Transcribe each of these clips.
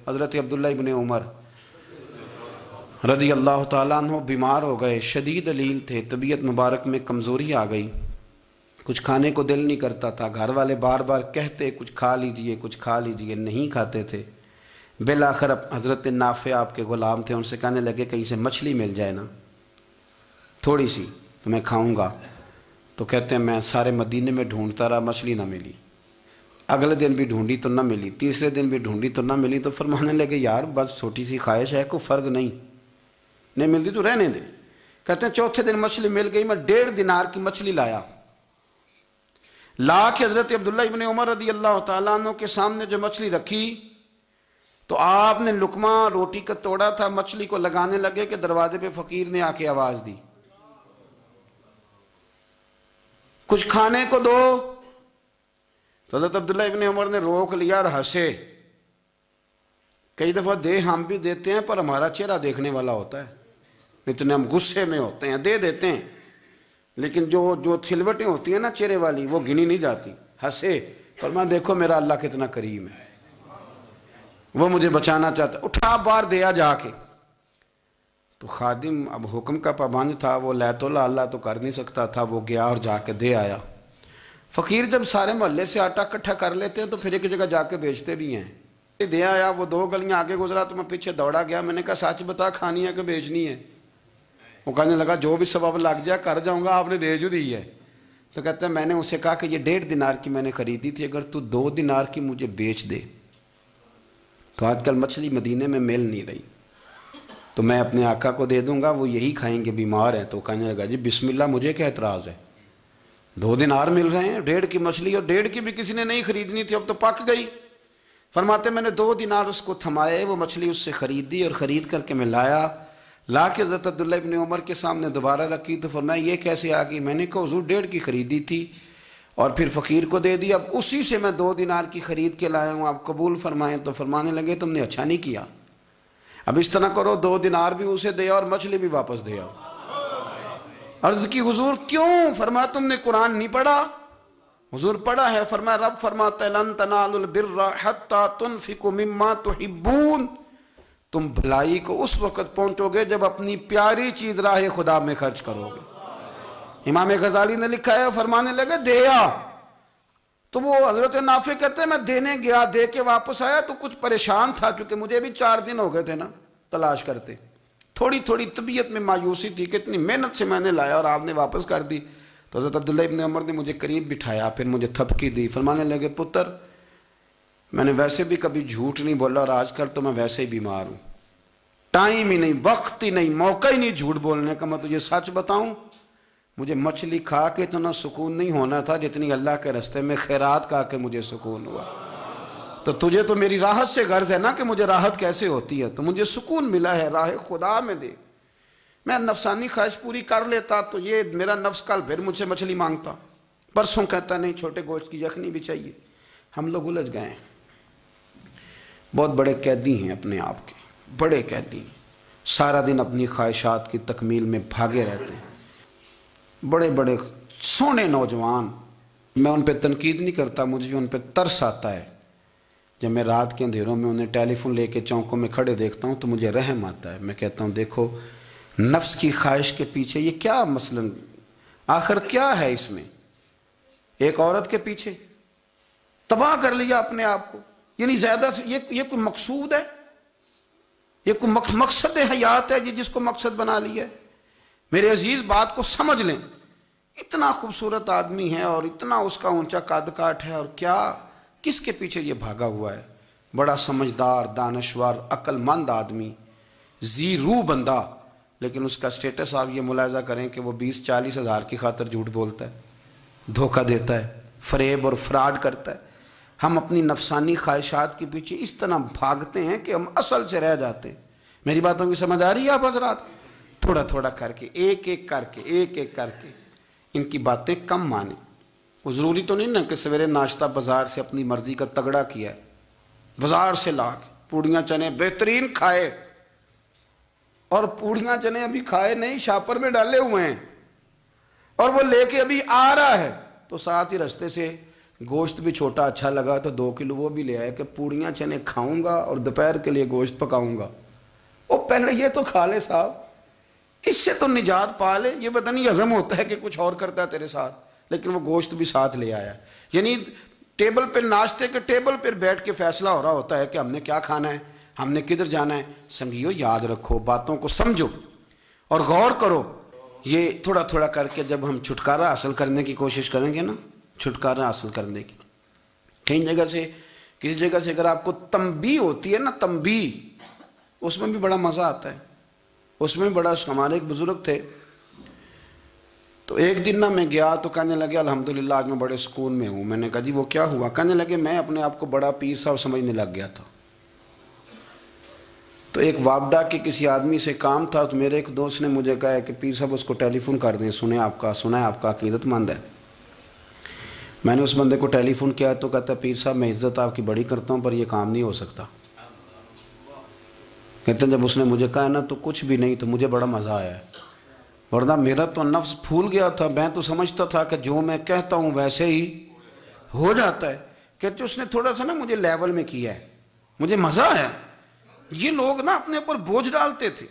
حضرت عبداللہ ابن عمر رضی اللہ تعالیٰ عنہ بیمار ہو گئے، شدید علیل تھے، طبیعت مبارک میں کمزوری آ گئی، کچھ کھانے کو دل نہیں کرتا تھا، گھر والے بار بار کہتے کچھ کھا لیجئے کچھ کھا لیجئے، نہیں کھاتے تھے۔ بالآخر حضرت نافع آپ کے غلام تھے، ان سے کہنے لگے کہیں سے مچھلی مل جائے نا تھوڑی سی تو میں کھاؤں گا۔ تو کہتے ہیں میں سارے مدینے میں ڈھونڈتا رہا، مچھلی نہ ملی، اگلے دن بھی ڈھونڈی تو نہ ملی، تیسرے دن بھی ڈھونڈی تو نہ ملی، تو فرمانے لگے یار بس چھوٹی سی خواہش ہے، کوئی فرض نہیں ملتی تو رہنے دے۔ کہتے ہیں چوتھے دن مچھلی مل گئی، میں 1.5 دینار کی مچھلی لایا، لا کے حضرت عبداللہ ابن عمر رضی اللہ تعالیٰ عنہ کے سامنے جو مچھلی رکھی تو آپ نے لقمہ روٹی کا توڑا تھا، مچھلی کو لگانے لگے کہ دروازے پہ فقیر نے آ کے آواز دی کچھ کھانے کو دو۔ تو حضرت عبداللہ ابن عمر نے روک لیا اور ہنسے۔ کئی دفعہ دے ہم بھی دیتے ہیں پر ہمارا چہرہ دیکھنے والا ہوتا ہے، اتنے ہم غصے میں ہوتے ہیں دے دیتے ہیں، لیکن جو تھلوٹیں ہوتی ہیں نا چہرے والی وہ گنی نہیں جاتی۔ ہنسے، فرمایا دیکھو میرا اللہ کتنا کریم ہے، وہ مجھے بچانا چاہتا، اٹھا بار دیا جا کے۔ تو خادم اب حکم کا پابند تھا، وہ لیت اللہ تو کر نہیں سکتا تھا، وہ گیا اور جا کے دے آیا۔ فقیر جب سارے محلے سے آٹا اکٹھا کر لیتے ہیں تو پھر ایک جگہ جا کے بیچتے بھی ہیں۔ دے آیا، وہ 2 گلیاں آگے گزرا تو میں پیچھے دوڑا گیا، میں نے کہا سچ بتا کھانی ہے کہ بیچنی ہے؟ وہ کہنے لگا جو بھی سبب لگ جائے کر جاؤں گا، آپ نے دے جو دی ہے۔ تو کہتا ہے میں نے اسے کہا کہ یہ 1.5 دینار کی میں نے خریدی تھی، اگر تو 2 دینار کی مجھے بیچ دے تو آج کل مچھلی مدینے میں مل نہیں رہی تو میں اپنے آقا کو دے دوں گا، وہ یہی کھائیں گے، بیمار ہیں۔ تو کہنے لگا جی بسم اللہ، مجھے کیا اعتراض ہے، 2 دینار مل رہے ہیں، 1.5 کی مچھلی، اور 1.5 کی بھی کسی نے نہیں خریدنی تھی، اب تو پک گئی۔ فرماتے میں نے 2 دینار اس کو تھمائے، وہ مچھلی اس سے خریدی اور خرید کر کے میں لا کے حضرت عبداللہ ابن عمر کے سامنے دوبارہ رکھی۔ تو فرمایا یہ کیسے آ گئی؟ میں نے کہا حضور 1.5 کی خریدی تھی اور پھر فقیر کو دے دی، اب اسی سے میں 2 دینار کی خرید کے لایا ہوں، آپ قبول فرمائیں۔ تو فرمانے لگے تم نے اچھا نہیں کیا، اب اس طرح کرو 2 دینار بھی اسے دے اور مچھلی بھی واپس دے آؤ۔ عرض کی حضور کیوں؟ فرمایا تم نے قرآن نہیں پڑھا؟ حضور پڑھا ہے۔ فرمایا رب فرماتا ہے لن تنالوا البر حتی تنفقوا مما تحبون، تم بھلائی کو اس وقت پہنچو گے جب اپنی پیاری چیز راہ خدا میں خرچ کرو گے۔ امام غزالی نے لکھا ہے، فرمانے لگے دیا تو وہ حضرت نافع کہتے ہیں میں دینے گیا، دے کے واپس آیا تو کچھ پریشان تھا کیونکہ مجھے بھی 4 دن ہو گئے تھے نا تلاش کرتے، تھوڑی طبیعت میں مایوسی تھی کہ اتنی محنت سے میں نے لایا اور آپ نے واپس کر دی۔ تو حضرت عبداللہ ابن عمر نے مجھے قریب بٹھایا، پھر مجھے تھپکی دی، فرمانے لگے پتر میں نے ویسے بھی کبھی جھوٹ نہیں بولا اور آج کل تو میں ویسے ہی بیمار ہوں، ٹائم ہی نہیں، وقت ہی نہیں، موقع ہی نہیں جھوٹ بولنے کا، میں تجھے سچ بتاؤں مجھے مچھلی کھا کے اتنا سکون نہیں ہونا تھا جتنی اللہ کے راستے میں خیرات کھا کے مجھے سکون ہوا۔ تو تجھے تو میری راحت سے غرض ہے نا کہ مجھے راحت کیسے ہوتی ہے، تو مجھے سکون ملا ہے راہ خدا میں دے، میں نفسانی خواہش پوری کر لیتا تو یہ میرا نفس کل پھر مجھ سے مچھلی مانگتا، پرسوں کہتا نہیں چھوٹے گوشت کی یخنی بھی چاہیے۔ ہم لوگ الجھ گئے ہیں، بہت بڑے قیدی ہیں اپنے آپ کے، بڑے قیدی ہیں، سارا دن اپنی خواہشات کی تکمیل میں بھاگے رہتے ہیں، بڑے بڑے سونے نوجوان۔ میں ان پہ تنقید نہیں کرتا، مجھے ان پہ ترس آتا ہے، جب میں رات کے اندھیروں میں انہیں ٹیلی فون لے کے چوکوں میں کھڑے دیکھتا ہوں تو مجھے رحم آتا ہے۔ میں کہتا ہوں دیکھو نفس کی خواہش کے پیچھے یہ کیا مثلا آخر کیا ہے اس میں، ایک عورت کے پیچھے تباہ کر لیا اپنے آپ کو، یعنی زیادہ سے یہ کوئی مقصود ہے، یہ کوئی مقصد حیات ہے جس کو مقصد بنا لیا ہے؟ میرے عزیز بات کو سمجھ لیں، اتنا خوبصورت آدمی ہے اور اتنا اس کا اونچا قد کاٹ ہے، اور کیا کس کے پیچھے یہ بھاگا ہوا ہے؟ بڑا سمجھدار، دانشور، عقل مند آدمی، ذی روح بندہ، لیکن اس کا سٹیٹس آپ یہ ملاحظہ کریں کہ وہ 20-40 ہزار کی خاطر جھوٹ بولتا ہے، دھوکہ دیتا ہے، فریب اور فراڈ کرتا ہے۔ ہم اپنی نفسانی خواہشات کے پیچھے اس طرح بھاگتے ہیں کہ ہم اصل سے رہ جاتے ہیں۔ میری باتوں کی سمجھ آ رہی ہے آپ حضرات؟ تھوڑا تھوڑا کر کے، ایک ایک کر کے ان کی باتیں کم مانیں۔ وہ ضروری تو نہیں نا کہ سویرے ناشتہ بازار سے اپنی مرضی کا تگڑا کیا ہے، بازار سے لا کے پوڑیاں چنے بہترین کھائے، اور پوڑیاں چنے ابھی کھائے نہیں، شاپر میں ڈالے ہوئے ہیں، اور وہ لے کے ابھی آ رہا ہے تو ساتھ ہی رستے سے گوشت بھی چھوٹا اچھا لگا تو 2 کلو وہ بھی لے آئے کہ پوڑیاں چنے کھاؤں گا اور دوپہر کے لیے گوشت پکاؤں گا۔ وہ پہلے یہ تو کھا لے صاحب، اس سے تو نجات پا لے۔ یہ پتہ نہیں ہضم ہوتا ہے کہ کچھ اور کرتا ہے تیرے ساتھ، لیکن وہ گوشت بھی ساتھ لے آیا۔ یعنی ٹیبل پہ، ناشتے کے ٹیبل پر بیٹھ کے فیصلہ ہو رہا ہوتا ہے کہ ہم نے کیا کھانا ہے، ہم نے کدھر جانا ہے۔ سنگیو یاد رکھو، باتوں کو سمجھو اور غور کرو۔ یہ تھوڑا تھوڑا کر کے جب ہم چھٹکارا حاصل کرنے کی کوشش کریں گے نا، چھٹکارا حاصل کرنے کی، کئی جگہ سے، کسی جگہ سے اگر آپ کو تنبیہ ہوتی ہے نا، تنبیہ، اس میں بھی بڑا مزہ آتا ہے، اس میں بڑا۔ ہمارے ایک بزرگ تھے، تو ایک دن نا میں گیا تو کہنے لگے الحمدللہ آج میں بڑے سکون میں ہوں۔ میں نے کہا جی وہ کیا ہوا؟ کہنے لگے میں اپنے آپ کو بڑا پیر صاحب سمجھنے لگ گیا تھا۔ تو ایک وابڈا کے کسی آدمی سے کام تھا، تو میرے ایک دوست نے مجھے کہا ہے کہ پیر صاحب اس کو ٹیلی فون کر دیں، سنا ہے آپ کا عقیدت مند ہے۔ میں نے اس بندے کو ٹیلی فون کیا تو کہتا ہے پیر صاحب میں عزت آپ کی بڑی کرتا ہوں پر یہ کام نہیں ہو سکتا۔ کہتے ہیں جب اس نے مجھے کہا ہے نا تو کچھ بھی نہیں، تو مجھے بڑا مزہ آیا ہے، ورنہ میرا تو نفس پھول گیا تھا۔ میں تو سمجھتا تھا کہ جو میں کہتا ہوں ویسے ہی ہو جاتا ہے۔ کہتے اس نے تھوڑا سا نا مجھے لیول میں کیا ہے، مجھے مزہ آیا۔ یہ لوگ نا اپنے اوپر بوجھ ڈالتے تھے،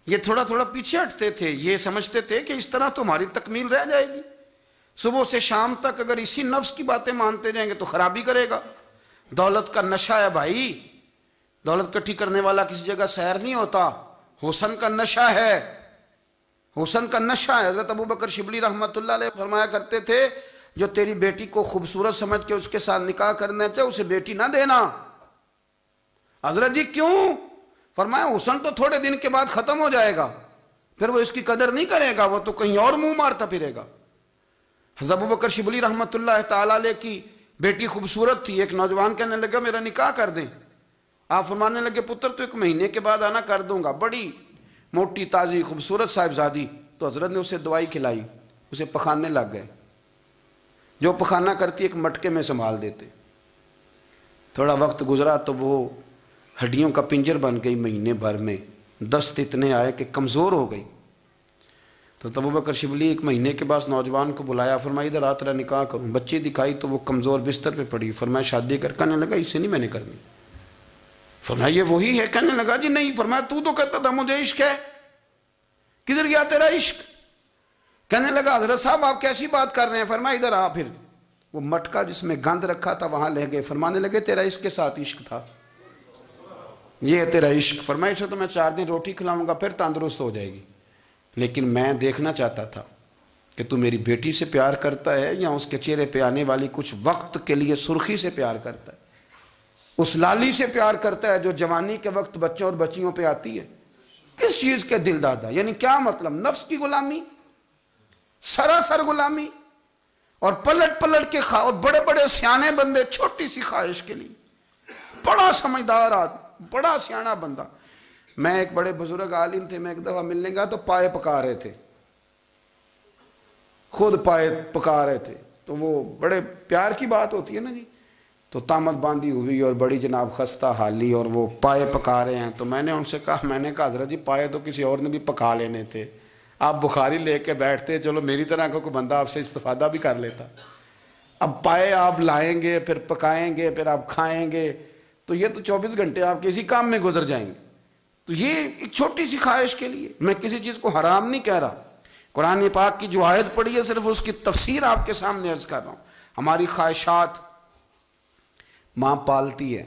یہ تھوڑا تھوڑا پیچھے ہٹتے تھے، یہ سمجھتے تھے کہ اس طرح تو ہماری تکمیل رہ جائے گی۔ صبح سے شام تک اگر اسی نفس کی باتیں مانتے جائیں گے تو خرابی کرے گا۔ دولت کا نشہ ہے بھائی، دولت کٹھی کرنے والا کسی جگہ سیر نہیں ہوتا، حسن کا نشہ ہے، حسن کا نشہ ہے۔ حضرت ابوبکر شبلی رحمۃ اللہ علیہ فرمایا کرتے تھے جو تیری بیٹی کو خوبصورت سمجھ کے اس کے ساتھ نکاح کرنا چاہے اسے بیٹی نہ دینا۔ حضرت جی کیوں؟ فرمایا حسن تو تھوڑے دن کے بعد ختم ہو جائے گا، پھر وہ اس کی قدر نہیں کرے گا، وہ تو کہیں اور منہ مارتا پھرے گا۔ حضرت ابوبکر شبلی رحمۃ اللہ تعالیٰ علیہ کی بیٹی خوبصورت تھی، ایک نوجوان کہنے لگا میرا نکاح کر دیں۔ آپ فرمانے لگے پتر تو 1 مہینے کے بعد آنا، کر دوں گا۔ بڑی موٹی تازی خوبصورت صاحبزادی، تو حضرت نے اسے دوائی کھلائی، اسے پخانے لگ گئے۔ جو پخانہ کرتی ایک مٹکے میں سنبھال دیتے۔ تھوڑا وقت گزرا تو وہ ہڈیوں کا پنجر بن گئی، مہینے بھر میں دست اتنے آئے کہ کمزور ہو گئی۔ تو ابوبکر شبلی 1 مہینے کے بعد نوجوان کو بلایا، فرمایا ادھر آ تیرا نکاح کروں۔ بچی دکھائی تو وہ کمزور بستر پہ پڑی، فرمایا شادی کر۔ کہنے لگا اس سے نہیں میں نے کرنی۔ فرمایا یہ وہی ہے؟ کہنے لگا جی نہیں۔ فرمایا تو کہتا تھا مجھے عشق ہے، کدھر گیا تیرا عشق؟ کہنے لگا حضرت صاحب آپ کیسی بات کر رہے ہیں؟ فرمایا ادھر آ۔ پھر وہ مٹکا جس میں گند رکھا تھا وہاں لے گئے، فرمانے لگے تیرا اس کے ساتھ عشق تھا، یہ ہے تیرا عشق۔ فرمایا اسے تو میں 4 دن روٹی کھلاؤں گا پھر تندرست ہو جائے گی، لیکن میں دیکھنا چاہتا تھا کہ تو میری بیٹی سے پیار کرتا ہے یا اس کے چہرے پہ آنے والی کچھ وقت کے لیے سرخی سے پیار کرتا ہے، اس لالی سے پیار کرتا ہے جو جوانی کے وقت بچوں اور بچیوں پہ آتی ہے۔ کس چیز کے دل دادا؟ یعنی کیا مطلب؟ نفس کی غلامی، سراسر غلامی، اور پلٹ پلٹ کے اور بڑے بڑے سیانے بندے چھوٹی سی خواہش کے لیے، بڑا سمجھدار آدمی، بڑا سیانا بندہ۔ میں ایک بڑے بزرگ عالم تھے، میں ایک دفعہ ملنے گیا تو پائے پکا رہے تھے، خود پائے پکا رہے تھے، تو وہ بڑے پیار کی بات ہوتی ہے نا جی، تو تامت باندھی ہوئی اور بڑی جناب خستہ حالی، اور وہ پائے پکا رہے ہیں۔ تو میں نے ان سے کہا، میں نے کہا حضرت جی پائے تو کسی اور نے بھی پکا لینے تھے، آپ بخاری لے کے بیٹھتے، چلو میری طرح کا کوئی بندہ آپ سے استفادہ بھی کر لیتا۔ اب پائے آپ لائیں گے، پھر پکائیں گے، پھر آپ کھائیں گے، تو یہ تو 24 گھنٹے آپ کسی کام میں گزر جائیں گے۔ تو یہ ایک چھوٹی سی خواہش کے لیے، میں کسی چیز کو حرام نہیں کہہ رہا، قرآن پاک کی جو آیت پڑھی ہے صرف اس کی تفسیر آپ کے سامنے عرض کر رہا ہوں۔ ہماری خواہشات ماں پالتی ہے،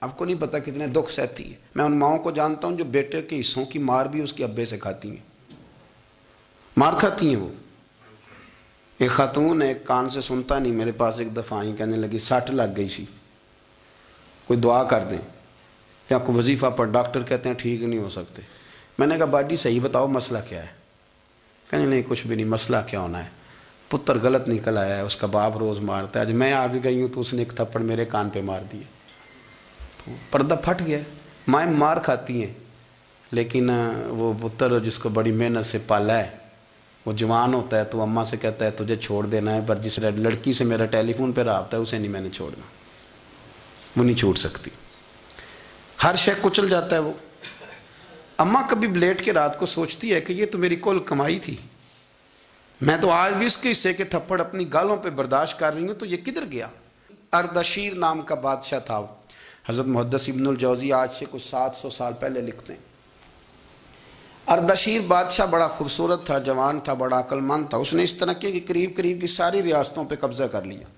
آپ کو نہیں پتہ کتنے دکھ سہتی ہے۔ میں ان ماؤں کو جانتا ہوں جو بیٹے کے حصوں کی مار بھی اس کے ابے سے کھاتی ہیں، مار کھاتی ہیں وہ۔ ایک خاتون ایک کان سے سنتا نہیں، میرے پاس ایک دفعہ آئی، کہنے لگی 60 لگ گئی سی، کوئی دعا کر دیں یا کوئی وظیفہ پر، ڈاکٹر کہتے ہیں ٹھیک نہیں ہو سکتے۔ میں نے کہا باجی صحیح بتاؤ مسئلہ کیا ہے؟ کہنے نہیں کچھ بھی نہیں، مسئلہ کیا ہونا ہے، پتر غلط نکل آیا ہے، اس کا باپ روز مارتا ہے، آج میں آگے گئی ہوں تو اس نے ایک تھپڑ میرے کان پہ مار دیے، تو پردہ پھٹ گیا۔ مائیں مار کھاتی ہیں، لیکن وہ پتر جس کو بڑی محنت سے پالا ہے وہ جوان ہوتا ہے تو اماں سے کہتا ہے تجھے چھوڑ دینا ہے، پر جس لڑکی سے میرا ٹیلی فون پہ رابطہ ہے اسے نہیں میں نے چھوڑنا، وہ نہیں چھوڑ سکتی، ہر شے کچل جاتا ہے وہ۔ اماں کبھی لیٹ کے رات کو سوچتی ہے کہ یہ تو میری کل کمائی تھی، میں تو آج بھی اس کے حصے کے تھپڑ اپنی گالوں پہ برداشت کر رہی ہوں، تو یہ کدھر گیا؟ اردشیر نام کا بادشاہ تھا، حضرت محدث ابن الجوزی آج سے کچھ 700 سال پہلے لکھتے ہیں۔ اردشیر بادشاہ بڑا خوبصورت تھا، جوان تھا، بڑا عقل مند تھا۔ اس نے اس طرح کیا کہ قریب کی ساری ریاستوں پہ قبضہ کر لیا۔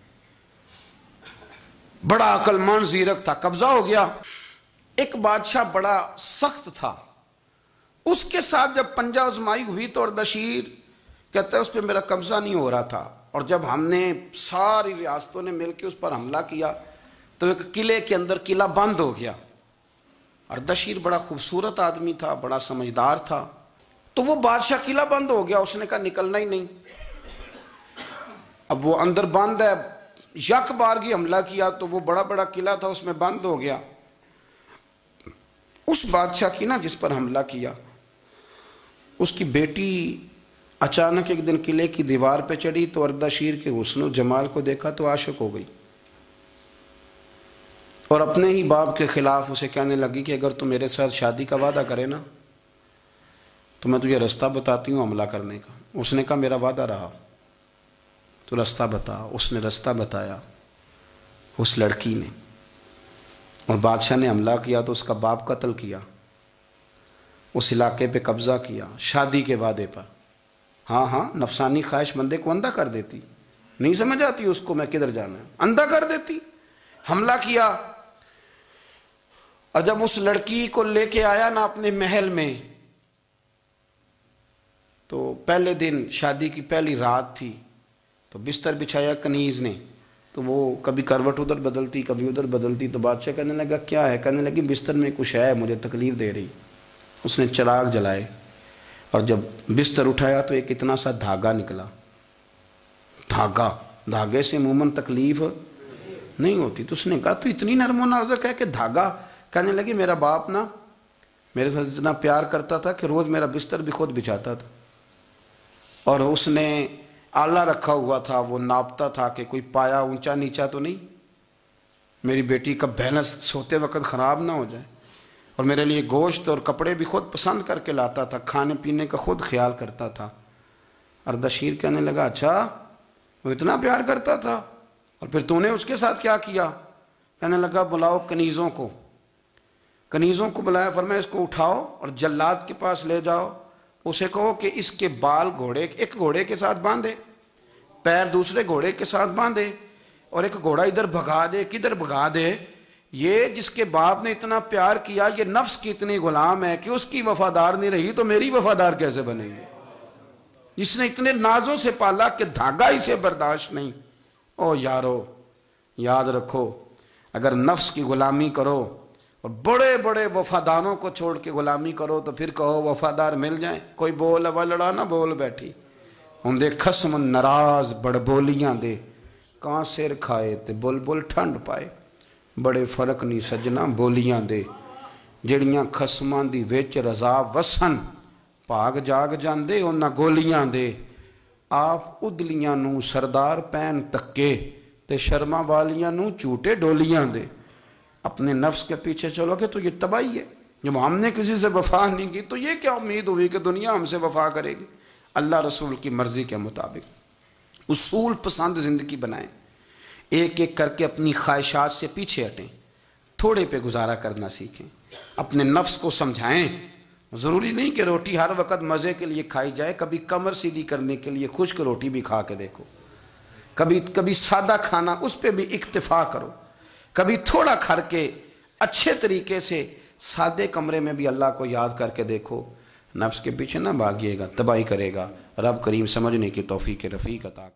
بڑا عقل مند زیرک تھا، قبضہ ہو گیا۔ ایک بادشاہ بڑا سخت تھا، اس کے ساتھ جب پنجہ آزمائی ہوئی تو اردشیر کہتا ہے اس پہ میرا قبضہ نہیں ہو رہا تھا، اور جب ہم نے ساری ریاستوں نے مل کے اس پر حملہ کیا تو ایک قلعے کے اندر قلعہ بند ہو گیا۔ اردشیر بڑا خوبصورت آدمی تھا، بڑا سمجھدار تھا، تو وہ بادشاہ قلعہ بند ہو گیا، اس نے کہا نکلنا ہی نہیں۔ اب وہ اندر بند ہے، یک بارگی حملہ کیا تو وہ بڑا قلعہ تھا، اس میں بند ہو گیا۔ اس بادشاہ کی نا جس پر حملہ کیا، اس کی بیٹی اچانک ایک دن قلعے کی دیوار پہ چڑھی تو اردشیر کے حسن و جمال کو دیکھا تو عاشق ہو گئی، اور اپنے ہی باپ کے خلاف اسے کہنے لگی کہ اگر تو میرے ساتھ شادی کا وعدہ کرے نا تو میں تجھے رستہ بتاتی ہوں حملہ کرنے کا۔ اس نے کہا میرا وعدہ رہا، تو رستہ بتا۔ اس نے رستہ بتایا اس لڑکی نے، اور بادشاہ نے حملہ کیا تو اس کا باپ قتل کیا، اس علاقے پہ قبضہ کیا شادی کے وعدے پر۔ ہاں نفسانی خواہش بندے کو اندھا کر دیتی، نہیں سمجھ آتی اس کو میں کدھر جانا ہے، اندھا کر دیتی۔ حملہ کیا، اور جب اس لڑکی کو لے کے آیا نا اپنے محل میں، تو پہلے دن شادی کی پہلی رات تھی، تو بستر بچھایا کنیز نے، تو وہ کبھی کروٹ ادھر بدلتی کبھی ادھر بدلتی، تو بادشاہ کہنے لگا کیا ہے؟ کہنے لگی بستر میں کچھ ہے، مجھے تکلیف دے رہی۔ اس نے چراغ جلائے، اور جب بستر اٹھایا تو ایک اتنا سا دھاگا نکلا۔ دھاگے سے عموماً تکلیف نہیں ہوتی، تو اس نے کہا تو اتنی نرم و نازک ہے کہ دھاگا؟ کہنے لگی میرا باپ نا میرے ساتھ اتنا پیار کرتا تھا کہ روز میرا بستر بھی خود بچھاتا تھا، اور اس نے آلہ رکھا ہوا تھا، وہ ناپتا تھا کہ کوئی پایا اونچا نیچا تو نہیں، میری بیٹی کا بیلنس سوتے وقت خراب نہ ہو جائے، اور میرے لیے گوشت اور کپڑے بھی خود پسند کر کے لاتا تھا، کھانے پینے کا خود خیال کرتا تھا۔ اردشیر کہنے لگا اچھا وہ اتنا پیار کرتا تھا، اور پھر تو نے اس کے ساتھ کیا کیا؟ کہنے لگا بلاؤ کنیزوں کو بلایا، فرمایا اس کو اٹھاؤ اور جلاد کے پاس لے جاؤ، اسے کہو کہ اس کے بال ایک گھوڑے کے ساتھ باندھے، پیر دوسرے گھوڑے کے ساتھ باندھے، اور ایک گھوڑا ادھر بھگا دے، کدھر بھگا دے، یہ جس کے باپ نے اتنا پیار کیا یہ نفس کی اتنی غلام ہے کہ اس کی وفادار نہیں رہی تو میری وفادار کیسے بنے گی؟ اس نے اتنے نازوں سے پالا کہ دھاگا اسے برداشت نہیں۔ او یارو یاد رکھو، اگر نفس کی غلامی کرو اور بڑے بڑے وفاداروں کو چھوڑ کے غلامی کرو تو پھر کہو وفادار مل جائیں، کوئی بول اب لڑا نہ بول بیٹھی ہوں دے خسم ناراض بڑ بولیاں دے، کہاں سر کھائے تے بلبل ٹھنڈ پائے، بڑے فرق نہیں سجنا بولیاں دے، جڑیاں خسماں دی وچ رضا وسن، پاگ جاگ جاندے انہاں گولیاں دے، آپ ادلیاں نو سردار پین تکے تے شرما والیاں نو چوٹے ڈولیاں دے۔ اپنے نفس کے پیچھے چلو گے تو یہ تباہی ہے۔ جب ہم نے کسی سے وفا نہیں کی تو یہ کیا امید ہوئی کہ دنیا ہم سے وفا کرے گی؟ اللہ رسول کی مرضی کے مطابق اصول پسند زندگی بنائیں، ایک ایک کر کے اپنی خواہشات سے پیچھے ہٹیں، تھوڑے پہ گزارا کرنا سیکھیں، اپنے نفس کو سمجھائیں۔ ضروری نہیں کہ روٹی ہر وقت مزے کے لیے کھائی جائے، کبھی کمر سیدھی کرنے کے لیے خشک روٹی بھی کھا کے دیکھو، کبھی سادہ کھانا اس پہ بھی اکتفا کرو، کبھی تھوڑا کھر کے اچھے طریقے سے سادے کمرے میں بھی اللہ کو یاد کر کے دیکھو۔ نفس کے پیچھے نہ بھاگیے گا، تباہی کرے گا۔ رب کریم سمجھنے کی توفیق رفیق عطا